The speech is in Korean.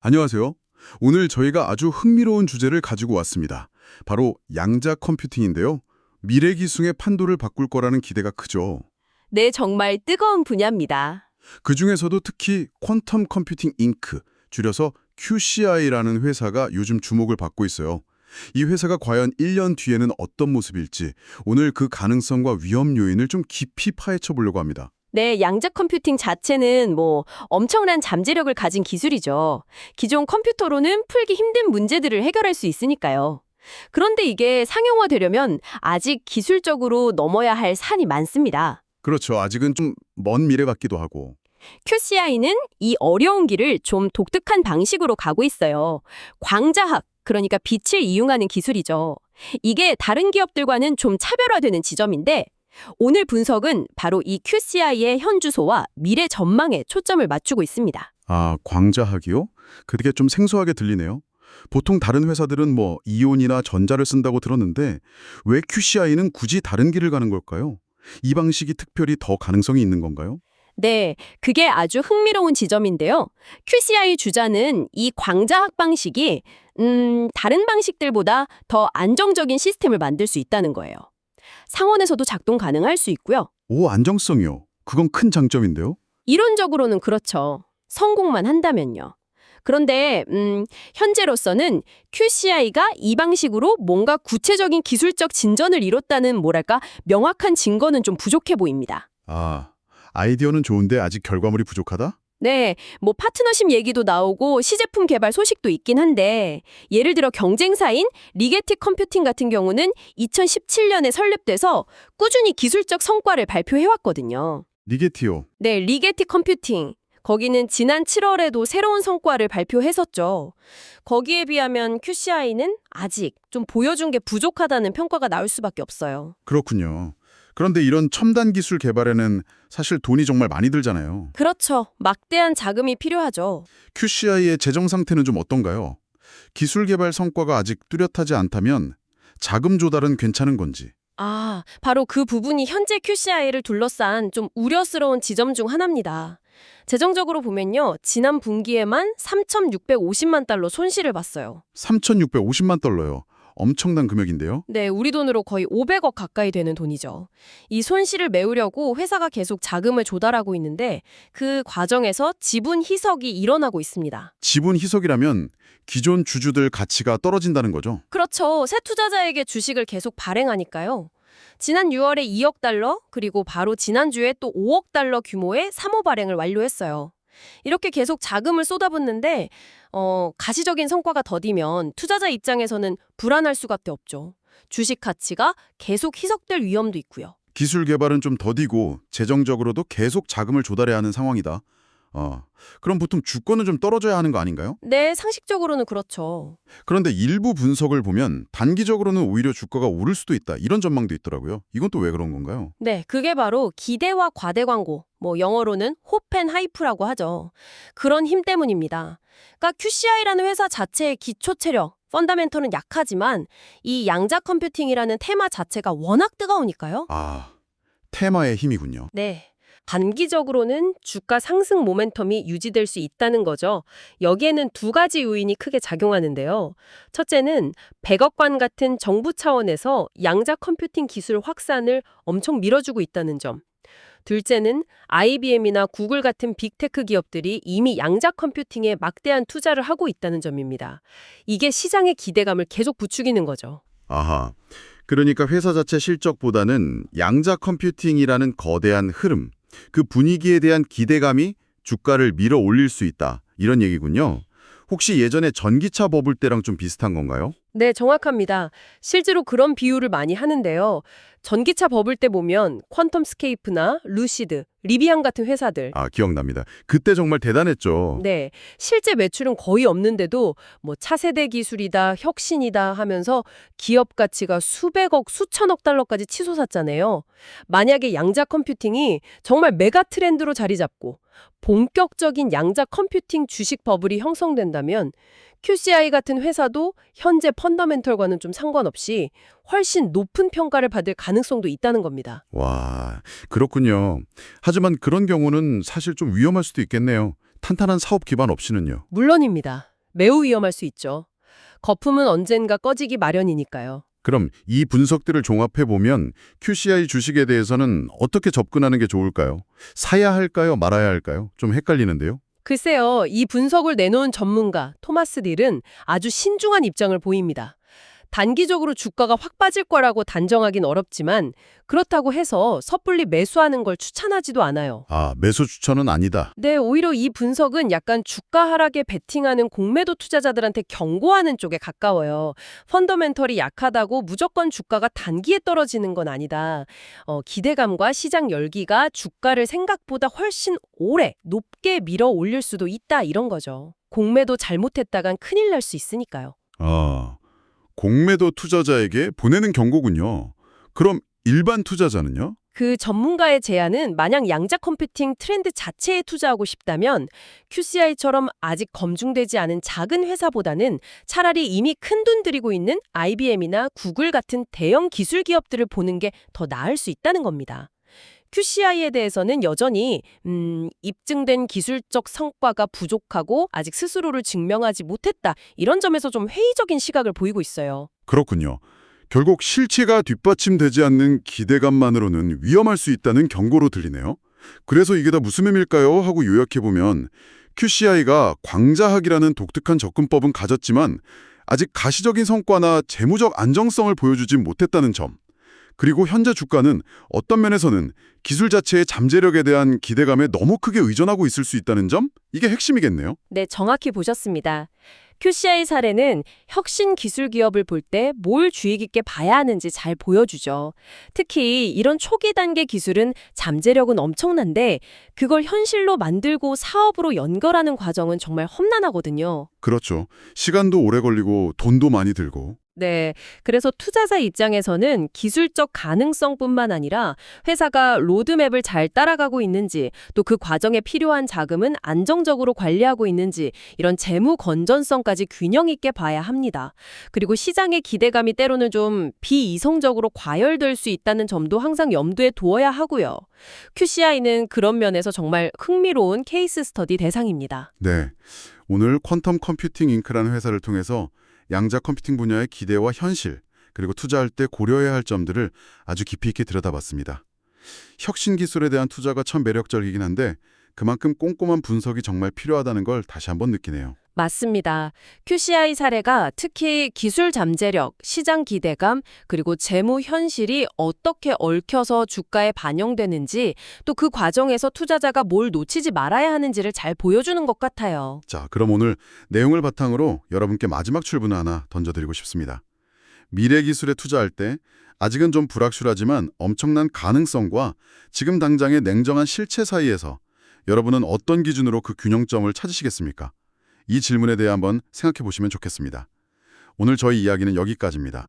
안녕하세요. 오늘 저희가 아주 흥미로운 주제를 가지고 왔습니다. 바로 양자 컴퓨팅인데요. 미래 기술의 판도를 바꿀 거라는 기대가 크죠. 네, 정말 뜨거운 분야입니다. 그중에서도 특히 퀀텀 컴퓨팅 잉크, 줄여서 QCI라는 회사가 요즘 주목을 받고 있어요. 이 회사가 과연 1년 뒤에는 어떤 모습일지 오늘 그 가능성과 위험 요인을 좀 깊이 파헤쳐 보려고 합니다. 네, 양자 컴퓨팅 자체는 엄청난 잠재력을 가진 기술이죠. 기존 컴퓨터로는 풀기 힘든 문제들을 해결할 수 있으니까요. 그런데 이게 상용화되려면 아직 기술적으로 넘어야 할 산이 많습니다. 그렇죠. 아직은 좀 먼 미래 같기도 하고. QCI는 이 어려운 길을 좀 독특한 방식으로 가고 있어요. 광자학, 그러니까 빛을 이용하는 기술이죠. 이게 다른 기업들과는 좀 차별화되는 지점인데 오늘 분석은 바로 이 QCI의 현주소와 미래 전망에 초점을 맞추고 있습니다. 아, 광자학이요? 그게 좀 생소하게 들리네요. 보통 다른 회사들은 이온이나 전자를 쓴다고 들었는데 왜 QCI는 굳이 다른 길을 가는 걸까요? 이 방식이 특별히 더 가능성이 있는 건가요? 네, 그게 아주 흥미로운 지점인데요. QCI 주자는 이 광자학 방식이 다른 방식들보다 더 안정적인 시스템을 만들 수 있다는 거예요. 상온에서도 작동 가능할 수 있고요. 오, 안정성이요. 그건 큰 장점인데요. 이론적으로는 그렇죠. 성공만 한다면요. 그런데 현재로서는 QCI가 이 방식으로 뭔가 구체적인 기술적 진전을 이뤘다는 명확한 증거는 좀 부족해 보입니다. 아, 아이디어는 좋은데 아직 결과물이 부족하다? 네, 파트너십 얘기도 나오고 시제품 개발 소식도 있긴 한데 예를 들어 경쟁사인 리게티 컴퓨팅 같은 경우는 2017년에 설립돼서 꾸준히 기술적 성과를 발표해왔거든요. 리게티요. 네, 리게티 컴퓨팅. 거기는 지난 7월에도 새로운 성과를 발표했었죠. 거기에 비하면 QCI는 아직 좀 보여준 게 부족하다는 평가가 나올 수밖에 없어요. 그렇군요. 그런데 이런 첨단 기술 개발에는 사실 돈이 정말 많이 들잖아요. 그렇죠. 막대한 자금이 필요하죠. QCI의 재정 상태는 좀 어떤가요? 기술 개발 성과가 아직 뚜렷하지 않다면 자금 조달은 괜찮은 건지. 바로 그 부분이 현재 QCI를 둘러싼 좀 우려스러운 지점 중 하나입니다. 재정적으로 보면요. 지난 분기에만 3,650만 달러 손실을 봤어요. 3,650만 달러요. 엄청난 금액인데요. 네, 우리 돈으로 거의 500억 가까이 되는 돈이죠. 이 손실을 메우려고 회사가 계속 자금을 조달하고 있는데 그 과정에서 지분 희석이 일어나고 있습니다. 지분 희석이라면 기존 주주들 가치가 떨어진다는 거죠. 그렇죠. 새 투자자에게 주식을 계속 발행하니까요. 지난 6월에 2억 달러, 그리고 바로 지난주에 또 5억 달러 규모의 3호 발행을 완료했어요. 이렇게 계속 자금을 쏟아붓는데 가시적인 성과가 더디면 투자자 입장에서는 불안할 수밖에 없죠. 주식 가치가 계속 희석될 위험도 있고요. 기술 개발은 좀 더디고 재정적으로도 계속 자금을 조달해야 하는 상황이다. 그럼 보통 주가는 좀 떨어져야 하는 거 아닌가요? 네, 상식적으로는 그렇죠. 그런데 일부 분석을 보면 단기적으로는 오히려 주가가 오를 수도 있다. 이런 전망도 있더라고요. 이건 또 왜 그런 건가요? 네, 그게 바로 기대와 과대 광고, 영어로는 호펜 하이프라고 하죠. 그런 힘 때문입니다. 그러니까 QCI라는 회사 자체의 기초 체력, 펀더멘털은 약하지만 이 양자 컴퓨팅이라는 테마 자체가 워낙 뜨거우니까요. 아, 테마의 힘이군요. 네. 단기적으로는 주가 상승 모멘텀이 유지될 수 있다는 거죠. 여기에는 두 가지 요인이 크게 작용하는데요. 첫째는 100억관 같은 정부 차원에서 양자 컴퓨팅 기술 확산을 엄청 밀어주고 있다는 점. 둘째는 IBM이나 구글 같은 빅테크 기업들이 이미 양자 컴퓨팅에 막대한 투자를 하고 있다는 점입니다. 이게 시장의 기대감을 계속 부추기는 거죠. 아하. 그러니까 회사 자체 실적보다는 양자 컴퓨팅이라는 거대한 흐름, 그 분위기에 대한 기대감이 주가를 밀어 올릴 수 있다. 이런 얘기군요. 혹시 예전에 전기차 버블 때랑 좀 비슷한 건가요? 네, 정확합니다. 실제로 그런 비유를 많이 하는데요. 전기차 버블 때 보면 퀀텀스케이프나 루시드, 리비안 같은 회사들. 아, 기억납니다. 그때 정말 대단했죠. 네, 실제 매출은 거의 없는데도 차세대 기술이다, 혁신이다 하면서 기업 가치가 수백억, 수천억 달러까지 치솟았잖아요. 만약에 양자 컴퓨팅이 정말 메가 트렌드로 자리 잡고 본격적인 양자 컴퓨팅 주식 버블이 형성된다면 QCI 같은 회사도 현재 펀더멘털과는 좀 상관없이 훨씬 높은 평가를 받을 가능성도 있다는 겁니다. 와, 그렇군요. 하지만 그런 경우는 사실 좀 위험할 수도 있겠네요. 탄탄한 사업 기반 없이는요. 물론입니다. 매우 위험할 수 있죠. 거품은 언젠가 꺼지기 마련이니까요. 그럼 이 분석들을 종합해보면 QCI 주식에 대해서는 어떻게 접근하는 게 좋을까요? 사야 할까요? 말아야 할까요? 좀 헷갈리는데요. 글쎄요, 이 분석을 내놓은 전문가 토마스 딜은 아주 신중한 입장을 보입니다. 단기적으로 주가가 확 빠질 거라고 단정하긴 어렵지만 그렇다고 해서 섣불리 매수하는 걸 추천하지도 않아요. 아, 매수 추천은 아니다. 네, 오히려 이 분석은 약간 주가 하락에 베팅하는 공매도 투자자들한테 경고하는 쪽에 가까워요. 펀더멘털이 약하다고 무조건 주가가 단기에 떨어지는 건 아니다. 기대감과 시장 열기가 주가를 생각보다 훨씬 오래 높게 밀어 올릴 수도 있다 이런 거죠. 공매도 잘못했다간 큰일 날 수 있으니까요. 아, 공매도 투자자에게 보내는 경고군요. 그럼 일반 투자자는요? 그 전문가의 제안은 만약 양자 컴퓨팅 트렌드 자체에 투자하고 싶다면 QCI처럼 아직 검증되지 않은 작은 회사보다는 차라리 이미 큰 돈 들이고 있는 IBM이나 구글 같은 대형 기술 기업들을 보는 게 더 나을 수 있다는 겁니다. QCI에 대해서는 여전히 입증된 기술적 성과가 부족하고 아직 스스로를 증명하지 못했다. 이런 점에서 좀 회의적인 시각을 보이고 있어요. 그렇군요. 결국 실체가 뒷받침되지 않는 기대감만으로는 위험할 수 있다는 경고로 들리네요. 그래서 이게 다 무슨 의미일까요? 하고 요약해보면 QCI가 광자학이라는 독특한 접근법은 가졌지만 아직 가시적인 성과나 재무적 안정성을 보여주지 못했다는 점. 그리고 현재 주가는 어떤 면에서는 기술 자체의 잠재력에 대한 기대감에 너무 크게 의존하고 있을 수 있다는 점? 이게 핵심이겠네요. 네, 정확히 보셨습니다. QCI 사례는 혁신 기술 기업을 볼 때 뭘 주의 깊게 봐야 하는지 잘 보여주죠. 특히 이런 초기 단계 기술은 잠재력은 엄청난데 그걸 현실로 만들고 사업으로 연결하는 과정은 정말 험난하거든요. 그렇죠. 시간도 오래 걸리고 돈도 많이 들고. 네. 그래서 투자자 입장에서는 기술적 가능성뿐만 아니라 회사가 로드맵을 잘 따라가고 있는지 또 그 과정에 필요한 자금은 안정적으로 관리하고 있는지 이런 재무 건전성까지 균형 있게 봐야 합니다. 그리고 시장의 기대감이 때로는 좀 비이성적으로 과열될 수 있다는 점도 항상 염두에 두어야 하고요. QCI는 그런 면에서 정말 흥미로운 케이스 스터디 대상입니다. 네. 오늘 퀀텀 컴퓨팅 잉크라는 회사를 통해서 양자 컴퓨팅 분야의 기대와 현실, 그리고 투자할 때 고려해야 할 점들을 아주 깊이 있게 들여다봤습니다. 혁신 기술에 대한 투자가 참 매력적이긴 한데 그만큼 꼼꼼한 분석이 정말 필요하다는 걸 다시 한번 느끼네요. 맞습니다. QCI 사례가 특히 기술 잠재력, 시장 기대감, 그리고 재무 현실이 어떻게 얽혀서 주가에 반영되는지 또 그 과정에서 투자자가 뭘 놓치지 말아야 하는지를 잘 보여주는 것 같아요. 자, 그럼 오늘 내용을 바탕으로 여러분께 마지막 출분 하나 던져드리고 싶습니다. 미래 기술에 투자할 때 아직은 좀 불확실하지만 엄청난 가능성과 지금 당장의 냉정한 실체 사이에서 여러분은 어떤 기준으로 그 균형점을 찾으시겠습니까? 이 질문에 대해 한번 생각해 보시면 좋겠습니다. 오늘 저희 이야기는 여기까지입니다.